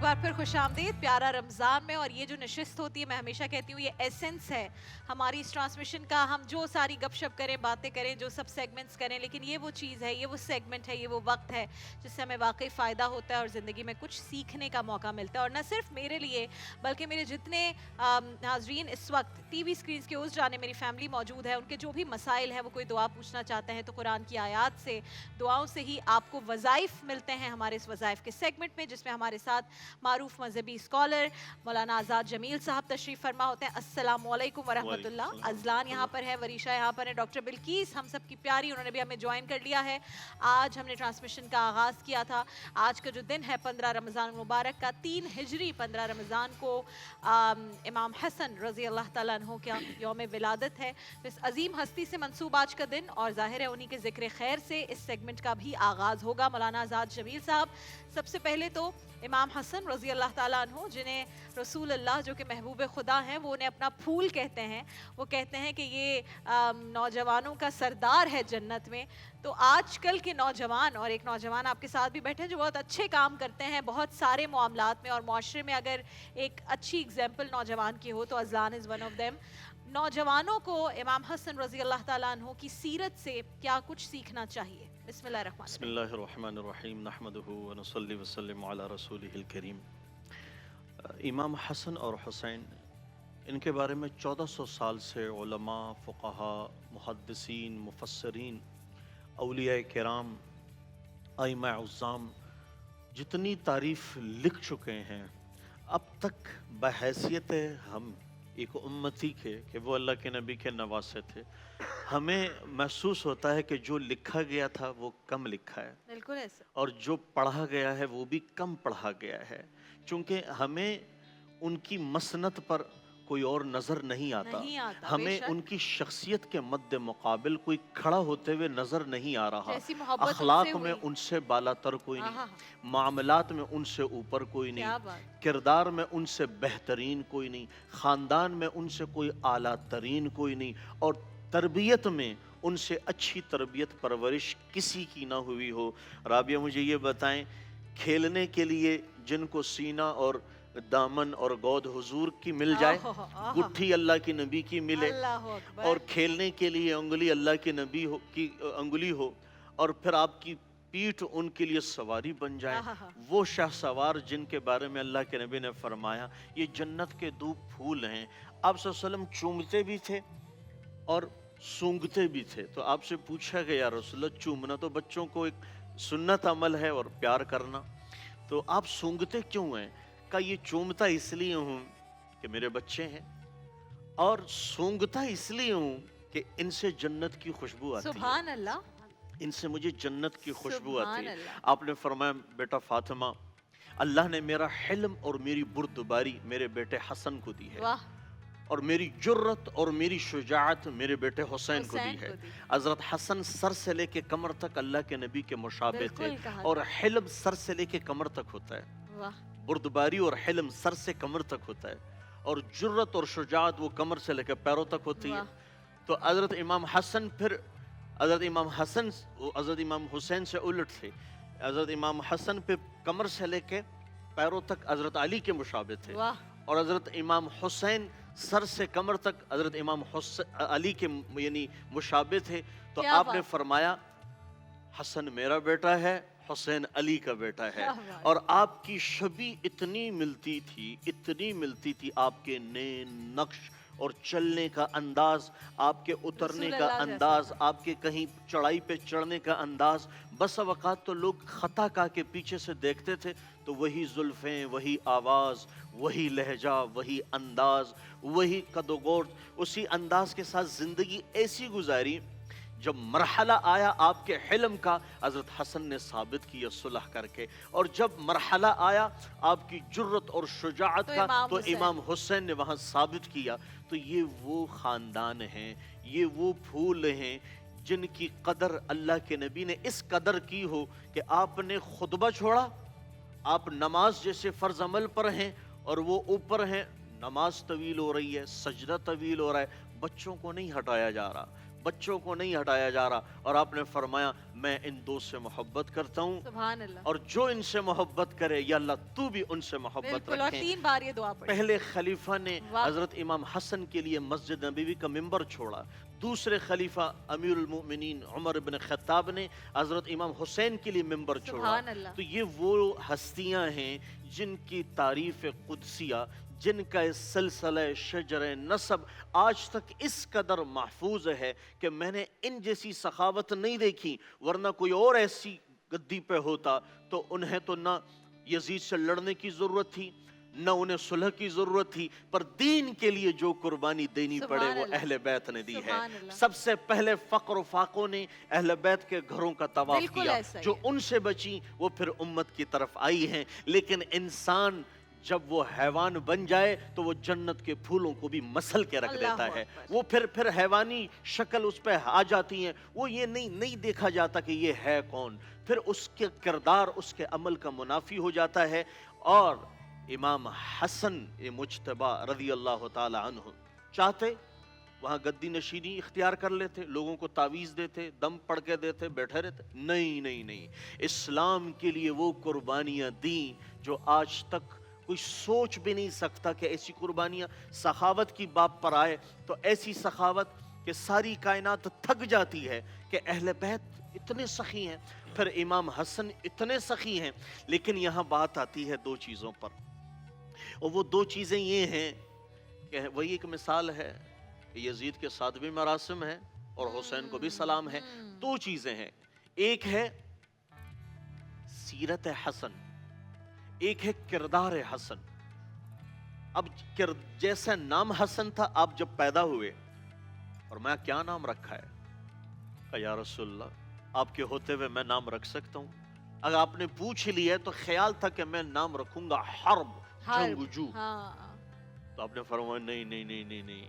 बार फिर खुशामदीद प्यारा रमज़ान में। और ये जो नशिस्त होती है, मैं हमेशा कहती हूँ, ये एसेंस है हमारी इस ट्रांसमिशन का। हम जो सारी गपशप करें, बातें करें, जो सब सेगमेंट्स करें, लेकिन ये वो चीज़ है, ये वो सेगमेंट है, ये वो वक्त है जिससे हमें वाकई फ़ायदा होता है और ज़िंदगी में कुछ सीखने का मौका मिलता है। और न सिर्फ मेरे लिए बल्कि मेरे जितने नाजरीन इस वक्त टीवी स्क्रीन के उस जाने मेरी फैमिली मौजूद है, उनके जो भी मसाइल हैं, वो कोई दुआ पूछना चाहते हैं तो कुरान की आयात से, दुआओं से ही आपको वज़ाइफ मिलते हैं हमारे इस वज़ाइफ के सेगमेंट में, जिसमें हमारे साथ मारूफ मजहबी स्कॉलर मौलाना आज़ाद जमील साहब तशरीफ़ फरमा होते हैं। अस्सलामु अलैकुम वरहमतुल्लाह। अज़लान यहाँ पर है, वरीशा यहाँ पर है, डॉक्टर बिल्कीस हम सब की प्यारी, उन्होंने भी हमें ज्वाइन कर लिया है। आज हमने ट्रांसमिशन का आगाज़ किया था। आज का जो दिन है 15 रमज़ान मुबारक का, 3 हिजरी 15 रमज़ान को इमाम हसन रज़ी अल्लाह ताला अन्हु का यौम विलादत है। तो इस अजीम हस्ती से मंसूब आज का दिन, और ज़ाहिर है उन्हीं के ज़िक्र खैर से इस सेगमेंट का भी आगाज़ होगा। मौलाना आज़ाद जमील साहब, सबसे पहले तो इमाम हसन रज़ी अल्लाह ताला अन्हु, जिन्हें रसूल अल्लाह जो कि महबूब खुदा हैं, वो उन्हें अपना फूल कहते हैं। वो कहते हैं कि ये नौजवानों का सरदार है जन्नत में। तो आजकल के नौजवान, और एक नौजवान आपके साथ भी बैठे हैं जो बहुत अच्छे काम करते हैं बहुत सारे मामलात में, और माशरे में अगर एक अच्छी एग्जाम्पल नौजवान की हो तो Azlan is one of them. नौजवानों को इमाम हसन रज़ी अल्लाह ताला अन्हु की सीरत से क्या कुछ सीखना चाहिए? बिस्मिल्लाहिर्रहमानिर्रहीम नहमदुहु व नसल्ली व सल्लिमु अला रसूलिहिल करीम। इमाम हसन और हुसैन, इनके बारे में 1400 साल से उलमा, फ़ुक़हा, मुहद्दिसीन, मुफस्सिरीन, औलिया किराम, आइमा उज़्ज़ाम जितनी तारीफ़ लिख चुके हैं, अब तक बहैसियत हम एक उम्मती के कि वो अल्लाह के नबी के नवासे थे, हमें महसूस होता है कि जो लिखा गया था वो कम लिखा है, बिल्कुल ऐसा, और जो पढ़ा गया है वो भी कम पढ़ा गया है, चूँकि हमें उनकी मसनत पर कोई और नज़र नहीं आता, हमें उनकी शख्सियत के मद्दे मुकाबिल कोई खड़ा होते हुए नज़र नहीं आ रहा। अखलाक में उनसे बालातर कोई नहीं, मामलात में उनसे ऊपर कोई नहीं, किरदार में उनसे बेहतरीन कोई नहीं, ख़ानदान में उनसे कोई आला तरीन कोई नहीं, और तरबियत में उनसे अच्छी तरबियत परवरिश किसी की ना हुई हो। राबिया, मुझे ये बताएं, खेलने के लिए जिनको सीना और दामन और गोद हुजूर की मिल जाए, गुट्ठी अल्लाह की नबी की मिले, और खेलने के लिए उंगली अल्लाह के नबी हो की उंगली हो, और फिर आपकी पीठ उनके लिए सवारी बन जाए, वो शाह सवार जिनके बारे में अल्लाह के नबी ने फरमाया ये जन्नत के दो फूल हैं। आप सल्लल्लाहु अलैहि वसल्लम चूमते भी थे और सूंघते भी थे। तो आपसे पूछा गया, रसूलल्लाह, चूमना तो बच्चों को एक सुन्नत अमल है और प्यार करना, तो आप सूंघते क्यों हैं? का ये चूमता इसलिए हूँ कि मेरे बच्चे हैं, और सूंघता इसलिए हूँ कि इनसे जन्नत की खुशबू आती है। सुभान अल्लाह, इनसे मुझे जन्नत की खुशबू आती है। आपने फरमाया, बेटा फातिमा, अल्लाह ने मेरा हिल्म और मेरी बुर्दबारी मेरे बेटे हसन को दी है, और मेरी जुर्रत और मेरी शुजाअत मेरे बेटे हुसैन को दी है। हजरत हसन सर से लेके कमर तक अल्लाह के नबी के मुशाबे थे, और हिल्म सर से लेके कमर तक होता है, बुर्दबारी और हिल्म सर से कमर तक होता है, और जुर्रत और शुजाअत वो कमर से लेकर पैरों तक होती है। तो हजरत इमाम हसन, फिर हजरत इमाम हसन हजरत इमाम हुसैन से उलट थे। हजरत इमाम हसन पे कमर से लेके पैरों तक हजरत अली के मुशाबे थे, और हजरत इमाम हुसैन सर से कमर तक हजरत इमाम अली के यानी मुशाबे थे। तो आपने फरमाया, हसन मेरा बेटा है, हुसैन अली का बेटा है, और आपकी शबी इतनी मिलती थी, आपके नैन नक्श और चलने का अंदाज, आपके उतरने का अंदाज, आपके कहीं चढ़ाई पे चढ़ने का अंदाज, बस अवकात तो लोग खता का के पीछे से देखते थे, तो वही जुल्फें, वही आवाज़, वही लहजा, वही अंदाज, वही कदोगोर, उसी अंदाज के साथ ज़िंदगी ऐसी गुजारी। जब मरहला आया आपके हिल्म का, हज़रत हसन ने साबित किया सुलह करके, और जब मरहला आया आपकी जुर्रत और शुजाअत का, तो इमाम हुसैन ने वहाँ साबित किया। तो ये वो ख़ानदान हैं, ये वो फूल हैं जिनकी कदर अल्लाह के नबी ने इस कदर की हो कि आपने खुतबा छोड़ा, आप नमाज जैसे फ़र्ज़ अमल पर हैं, और वो ऊपर हैं, नमाज तवील हो रही है, सजदा तवील हो रहा है, बच्चों को नहीं हटाया जा रहा, بچوں کو نہیں ہٹایا جا رہا، اور آپ نے فرمایا میں ان دو سے محبت کرتا ہوں، سبحان اللہ، اور جو ان سے محبت کرے یا اللہ تو بھی ان سے محبت بالکل، اور رکھیں۔ 3 بار یہ دعا پڑھی۔ پہلے خلیفہ نے واہ، حضرت امام حسن کے لیے مسجد نبوی کا ممبر چھوڑا، دوسرے خلیفہ امیر المؤمنین عمر بن خطاب نے حضرت امام حسین کے لیے ممبر چھوڑا۔ سبحان اللہ، تو یہ وہ ہستیاں ہیں جن کی تعریف قدسیہ، جن کا اس سلسلہ شجر نسب آج تک اس قدر محفوظ ہے کہ میں نے ان جیسی سخاوت نہیں دیکھی، ورنہ کوئی اور ایسی گدی پہ ہوتا تو انہیں تو نہ یزید سے لڑنے کی ضرورت تھی، نہ انہیں صلح کی ضرورت تھی، پر دین کے لیے جو قربانی دینی پڑے وہ اہل بیت نے دی ہے۔ سب سے پہلے فقر و فاقوں نے اہل بیت کے گھروں کا طواف کیا، جو ان سے بچی وہ پھر امت کی طرف آئی ہیں۔ لیکن انسان جب وہ حیوان بن جائے تو وہ جنت کے پھولوں کو بھی مسل کے رکھ دیتا ہے، وہ پھر حیوانی شکل اس پہ آ جاتی ہیں، وہ یہ نہیں دیکھا جاتا کہ یہ ہے کون، پھر اس کے کردار اس کے عمل کا منافی ہو جاتا ہے۔ اور امام حسن مجتبی رضی اللہ تعالی عنہ چاہتے وہاں گدی نشینی اختیار کر لیتے، لوگوں کو تعویذ دیتے، دم پڑھ کے دیتے، بیٹھے رہتے، نہیں، اسلام کے لیے وہ قربانیاں دیں جو آج تک کوئی سوچ بھی نہیں سکتا کہ ایسی قربانیاں۔ سخاوت کی باب پر آئے تو ایسی سخاوت کہ ساری کائنات تھک جاتی ہے کہ اہل بیت اتنے سخی ہیں، پھر امام حسن اتنے سخی ہیں۔ لیکن یہاں بات آتی ہے دو چیزوں پر، اور وہ دو چیزیں یہ ہیں کہ وہی ایک مثال ہے کہ یزید کے ساتھ بھی مراسم ہیں اور حسین کو بھی سلام ہے۔ دو چیزیں ہیں، ایک ہے سیرت حسن، ایک ہے کردار حسن۔ اب جیسا نام حسن تھا، آپ جب پیدا ہوئے اور میں کیا نام رکھا ہے؟ کہ یا رسول اللہ آپ کے ہوتے ہوئے میں نام رکھ سکتا ہوں؟ اگر آپ نے پوچھ لیا تو خیال تھا کہ میں نام رکھوں گا حرب، جنگجو، تو آپ نے فرمایا نہیں،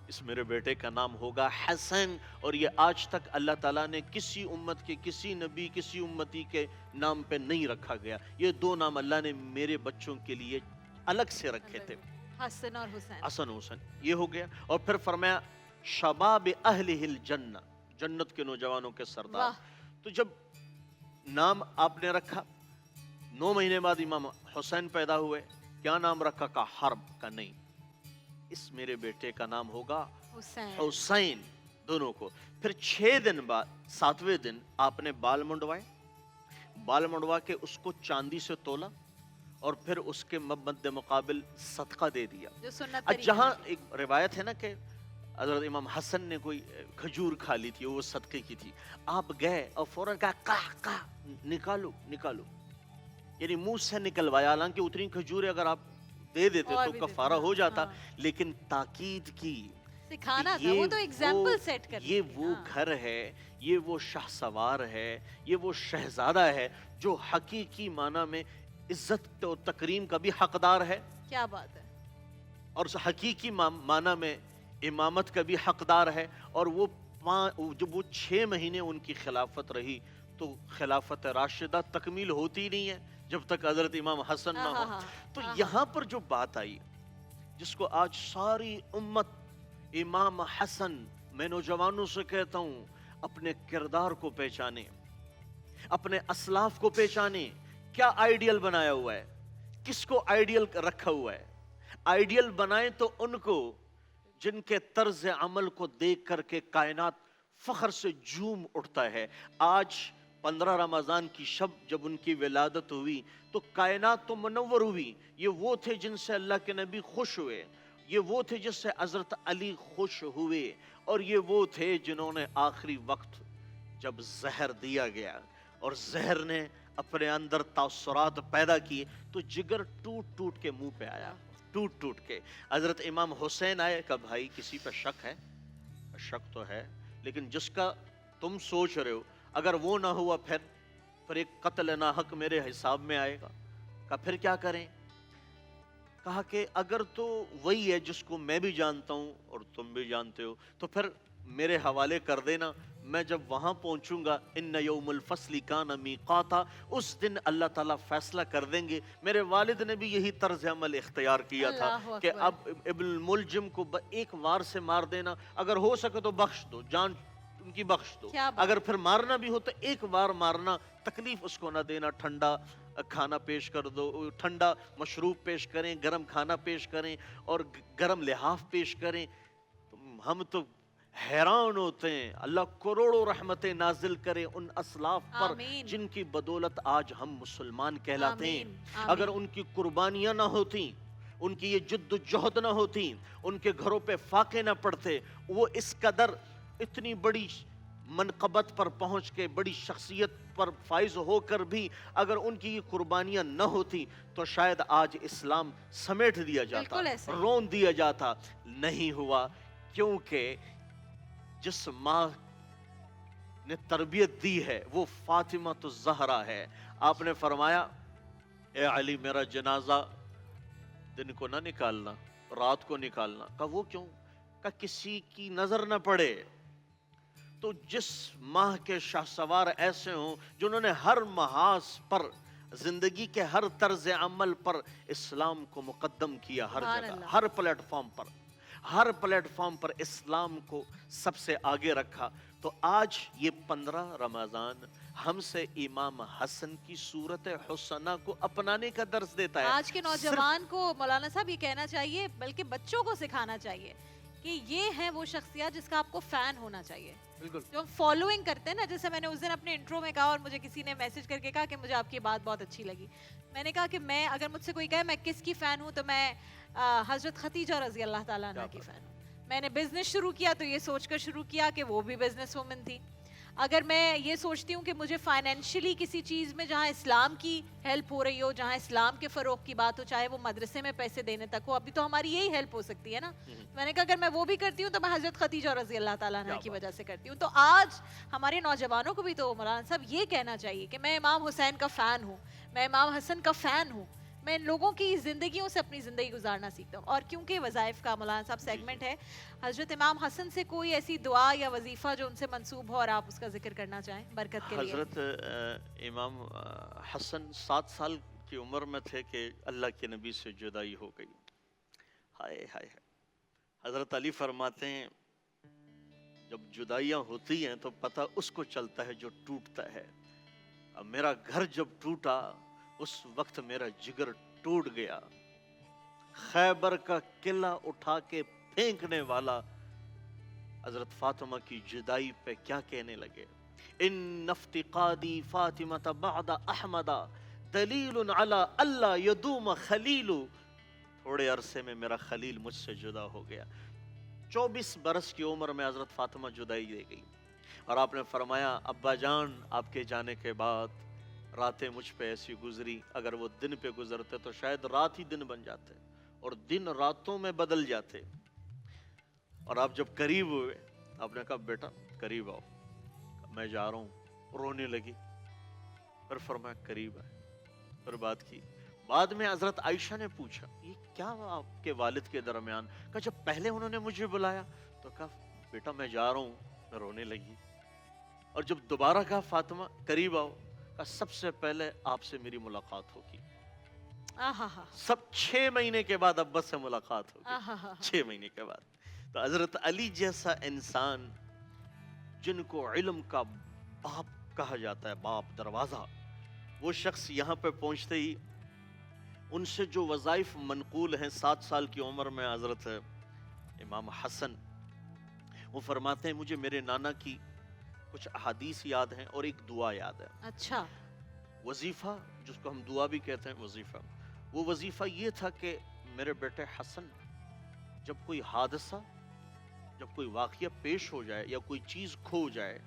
اس میرے بیٹے کا نام ہوگا حسن۔ اور یہ آج تک اللہ تعالیٰ نے کسی امت کے، کسی نبی، کسی امتی کے نام پہ نہیں رکھا گیا۔ یہ دو نام اللہ نے میرے بچوں کے لیے الگ سے رکھے تھے، حسن اور حسین، حسن حسین، یہ ہو گیا۔ اور پھر فرمایا شباب اہلہ الجنہ، جنت کے نوجوانوں کے سردار۔ تو جب نام آپ نے رکھا، 9 مہینے بعد امام حسین پیدا ہوئے، کیا نام رکھا؟ کا حرب کا نہیں، اس میرے بیٹے کا نام ہوگا حسین، دونوں کو۔ پھر 6 دن بعد 7ویں دن آپ نے بال منڈوائے، بال منڈوا کے اس کو چاندی سے تولا، اور پھر اس کے مد مقابل صدقہ دے دیا۔ جہاں ایک روایت ہے نا کہ حضرت امام حسن نے کوئی کھجور کھا لی تھی، وہ صدقے کی تھی، آپ گئے اور فوراً کہا کہا نکالو، یعنی منہ سے نکلوایا، حالانکہ اتنی کھجوریں اگر آپ دے دیتے تو کفارہ ہو جاتا، لیکن تاکید کی، سکھانا تھا، وہ تو ایگزامپل سیٹ کرنا۔ یہ وہ گھر ہے، یہ وہ شاہ سوار ہے، یہ وہ شہزادہ ہے جو حقیقی معنی میں عزت و تکریم کا بھی حقدار ہے، کیا بات ہے، اور حقیقی معنی میں امامت کا بھی حقدار ہے۔ اور وہ جب وہ 6 مہینے ان کی خلافت رہی تو خلافت راشدہ تکمیل ہوتی نہیں ہے جب تک حضرت امام حسن نہ ہو۔ تو یہاں پر جو بات آئی جس کو آج ساری امت امام حسن، میں نوجوانوں سے کہتا ہوں اپنے کردار کو پہچانے، اپنے اسلاف کو پہچانے، کیا آئیڈیل بنایا ہوا ہے، کس کو آئیڈیل رکھا ہوا ہے۔ آئیڈیل بنائیں تو ان کو جن کے طرز عمل کو دیکھ کر کے کائنات فخر سے جھوم اٹھتا ہے۔ آج 15 رمضان کی شب جب ان کی ولادت ہوئی تو کائنات تو منور ہوئی۔ یہ وہ تھے جن سے اللہ کے نبی خوش ہوئے، یہ وہ تھے جس سے حضرت علی خوش ہوئے، اور یہ وہ تھے جنہوں نے آخری وقت جب زہر دیا گیا اور زہر نے اپنے اندر تاثرات پیدا کیے تو جگر ٹوٹ ٹوٹ کے منہ پہ آیا، ٹوٹ کے۔ حضرت امام حسین آئے کہ بھائی کسی پہ شک ہے؟ شک تو ہے، لیکن جس کا تم سوچ رہے ہو اگر وہ نہ ہوا پھر ایک قتل ناحق میرے حساب میں آئے گا۔ کہا پھر کیا کریں؟ کہا کہ اگر تو وہی ہے جس کو میں بھی جانتا ہوں اور تم بھی جانتے ہو تو پھر میرے حوالے کر دینا، میں جب وہاں پہنچوں گا ان یوم الفصل کان میقاتا، اس دن اللہ تعالیٰ فیصلہ کر دیں گے۔ میرے والد نے بھی یہی طرز عمل اختیار کیا تھا کہ اب ابن الملجم کو ایک وار سے مار دینا، اگر ہو سکے تو بخش دو، جان उनकी बख्श दो। अगर फिर मारना भी हो तो एक बार मारना, तकलीफ उसको ना देना, ठंडा खाना पेश कर दो, ठंडा मशरूब पेश करें, गरम खाना पेश करें और गरम लिहाफ पेश करें। हम तो हैरान होते हैं। अल्लाह करोड़ों रहमतें नाजिल करे उन असलाफ पर जिनकी बदौलत आज हम मुसलमान कहलाते हैं। अगर उनकी कुर्बानियां ना होती, उनकी ये जद्दोजहद ना होती, उनके घरों पे फाके ना पड़ते, वो इस कदर इतनी बड़ी मनकबत पर पहुंच के, बड़ी शख्सियत पर फाइज होकर भी अगर उनकी ये कुर्बानियां न होती तो शायद आज इस्लाम समेट दिया जाता, रोन दिया जाता। नहीं हुआ, क्योंकि जिस माँ ने तरबियत दी है वो फातिमा तो ज़हरा है। आपने फरमाया, ए अली मेरा जनाजा दिन को ना निकालना, रात को निकालना। कहा वो क्यों? कहा किसी की नजर ना पड़े। तो जिस माह के शाहसवार ऐसे हों जिन्होंने हर महाज पर, जिंदगी के हर तर्ज अमल पर इस्लाम को मुकद्दम किया, हर जगह, हर प्लेटफॉर्म पर इस्लाम को सबसे आगे रखा, तो आज ये 15 रमजान हमसे इमाम हसन की सूरत हुसना को अपनाने का दर्स देता है। आज के नौजवान को मौलाना साहब ये कहना चाहिए, बल्कि बच्चों को सिखाना चाहिए कि ये है वो शख्सियत जिसका आपको फैन होना चाहिए। बिल्कुल। जो फॉलोइंग करते हैं ना, जैसे मैंने उस दिन अपने इंट्रो में कहा और मुझे किसी ने मैसेज करके कहा कि मुझे आपकी बात बहुत अच्छी लगी। मैंने कहा कि मैं, अगर मुझसे कोई कहे मैं किसकी फ़ैन हूँ, तो मैं हज़रत खदीजा रज़ी अल्लाह ताला अन्हा की फ़ैन हूँ। मैंने बिज़नेस शुरू किया तो ये सोचकर शुरू किया कि वो भी बिज़नेस वुमन थी। अगर मैं ये सोचती हूँ कि मुझे फाइनेंशियली किसी चीज़ में जहाँ इस्लाम की हेल्प हो रही हो, जहाँ इस्लाम के फ़रोग़ की बात हो, चाहे वो मदरसे में पैसे देने तक हो, अभी तो हमारी यही हेल्प हो सकती है ना। मैंने कहा अगर मैं वो भी करती हूँ तो मैं हज़रत खदीजा रज़ी अल्लाह ताला अन्हा की वजह से करती हूँ। तो आज हमारे नौजवानों को भी तो मौलाना साहब ये कहना चाहिए कि मैं इमाम हुसैन का फ़ैन हूँ, मैं इमाम हसन का फ़ैन हूँ, मैं इन लोगों की ज़िंदगियों से अपनी ज़िंदगी गुजारना सीखता हूँ। और क्योंकि वज़ाइफ का मौलाना साहब सेगमेंट है, हज़रत इमाम हसन से कोई ऐसी दुआ या वजीफ़ा जो उनसे मंसूब हो और आप उसका जिक्र करना चाहें बरकत के लिए। हज़रत इमाम हसन 7 साल की उम्र में थे कि अल्लाह के नबी से जुदाई हो गई। हाय हाय। हज़रत अली फरमाते हैं जब जुदाइयाँ होती हैं तो पता उसको चलता है जो टूटता है। अब मेरा घर जब टूटा उस वक्त मेरा जिगर टूट गया। खैबर का किला उठा के फेंकने वाला हजरत फातिमा की जुदाई पे क्या कहने लगे, इन नफ्तिकादी फातिमा बअदा अहमदा दलील अला अल्ला यदूम खलीलु। थोड़े अरसे में मेरा खलील मुझसे जुदा हो गया। 24 बरस की उम्र में हजरत फातिमा जुदाई दे गई। और आपने फरमाया अब्बा जान आपके जाने के बाद रातें मुझ पे ऐसी गुजरी, अगर वो दिन पे गुजरते तो शायद रात ही दिन बन जाते और दिन रातों में बदल जाते। और आप जब करीब हुए आपने कहा बेटा करीब आओ, मैं जा रहा हूँ। रोने लगी। फिर फरमाया करीब आए, फिर बात की। बाद में हजरत आयशा ने पूछा ये क्या आपके वालिद के दरमियान? कहा जब पहले उन्होंने मुझे बुलाया तो कहा बेटा मैं जा रहा हूँ, मैं रोने लगी। और जब दोबारा कहा फातिमा करीब आओ, कहा सबसे पहले आपसे मेरी मुलाकात होगी। सब 6 महीने के बाद अब्बा से मुलाकात होगी, 6 महीने के बाद। तो हजरत अली जैसा इंसान जिनको इल्म का बाप कहा जाता है, बाप दरवाजा, वो शख्स यहाँ पे पहुँचते ही उनसे जो वज़ाइफ मनकूल हैं 7 साल की उम्र में हजरत इमाम हसन, वो फरमाते हैं मुझे मेरे नाना की कुछ अहादीस याद हैं और एक दुआ याद है। अच्छा। वजीफा जिसको हम दुआ भी कहते हैं वजीफा, वो वजीफा ये था कि मेरे बेटे हसन जब कोई हादसा, जब कोई वाक़या पेश हो जाए या कोई चीज़ खो जाए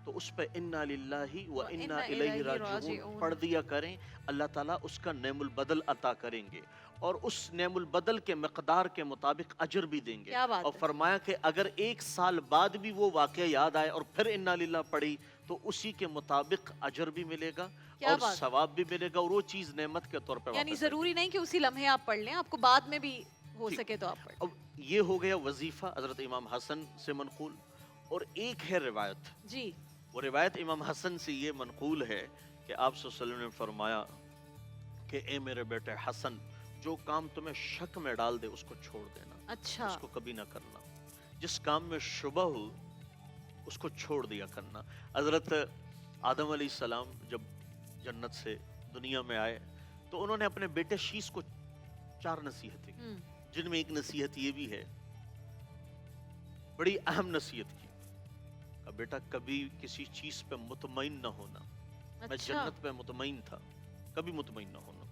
तो उस पर इन्ना लिल्लाही व इन्ना इलैहि राजिऊन पढ़ दिया करें। अल्लाह ताला उसका नेमुल बदल अता करेंगे और उस नेमुल बदल के मकदार के मुताबिक अजर भी देंगे। और फरमाया कि अगर 1 साल बाद भी वो वाक़या याद आए और फिर इन्ना लिल्लाह पढ़ी तो उसी के मुताबिक अजर भी मिलेगा और सवाब भी मिलेगा और वो चीज़ नेमत के तौर पर। यानी ज़रूरी नहीं कि उसी लम्हे आप पढ़ लें, आपको बाद में भी हो सके तो आप पढ़ें। अब ये हो गया वजीफा हजरत इमाम हसन से मनकूल। और एक है रिवायत जी, वो रिवायत इमाम हसन से ये मनकूल है कि आप सल्लल्लाहु अलैहि वसल्लम ने फरमाया कि ए मेरे बेटे हसन, जो काम तुम्हें शक में डाल दे उसको छोड़ देना। अच्छा। उसको कभी ना करना। जिस काम में शुबह हो उसको छोड़ दिया करना। हजरत आदम अलैहिस्सलाम जब जन्नत से दुनिया में आए तो उन्होंने अपने बेटे शीश को 4 नसीहतें की, जिनमें एक नसीहत ये भी है, बड़ी अहम नसीहत की, कि बेटा कभी किसी चीज पे मुतमईन न होना। मैं जन्नत पे मुतमईन था, कभी मुतमईन न होना।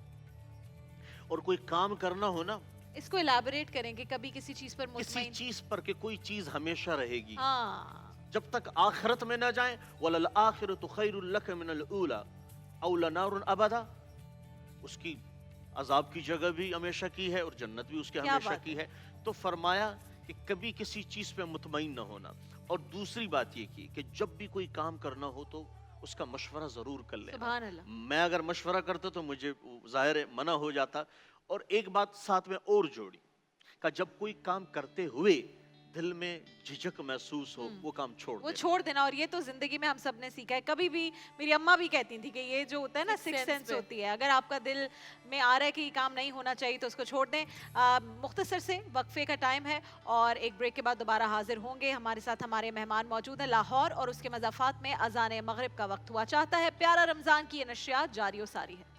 और कोई काम करना हो ना, इसको इलैबोरेट करेंगे, कभी किसी चीज पर किसी मुतमईन। चीज पर के कोई चीज हमेशा रहेगी। हाँ, जब तक आखिरत में ना जाए, वलल आखिरतु खैरुल लक मिनल ऊला औ लनारुन अबदा, उसकी अजाब की जगह भी हमेशा की है और जन्नत भी उसके हमेशा की है। तो फरमाया कि कभी किसी चीज पे मुतमईन न होना। और दूसरी बात ये की कि जब भी कोई काम करना हो तो उसका मशवरा जरूर कर लेना। सुभान अल्लाह। मैं अगर मशवरा करता तो मुझे जाहिर है मना हो जाता। और एक बात साथ में और जोड़ी, कि जब कोई काम करते हुए दिल में झिझक महसूस हो, वो काम छोड़ वो देना। छोड़ देना। और ये तो जिंदगी में हम सब ने सीखा है। कभी भी मेरी अम्मा भी कहती थी कि ये जो होता है ना, सिक्स सेंस होती है, अगर आपका दिल में आ रहा है कि ये काम नहीं होना चाहिए तो उसको छोड़ दें। मुख्तसर से वक्फे का टाइम है और एक ब्रेक के बाद दोबारा हाजिर होंगे। हमारे साथ हमारे मेहमान मौजूद हैं। लाहौर और उसके मज़ाफ़ात में अज़ान मगरिब का वक्त हुआ चाहता है। प्यारा रमज़ान की ये नशियात जारी व सारी है।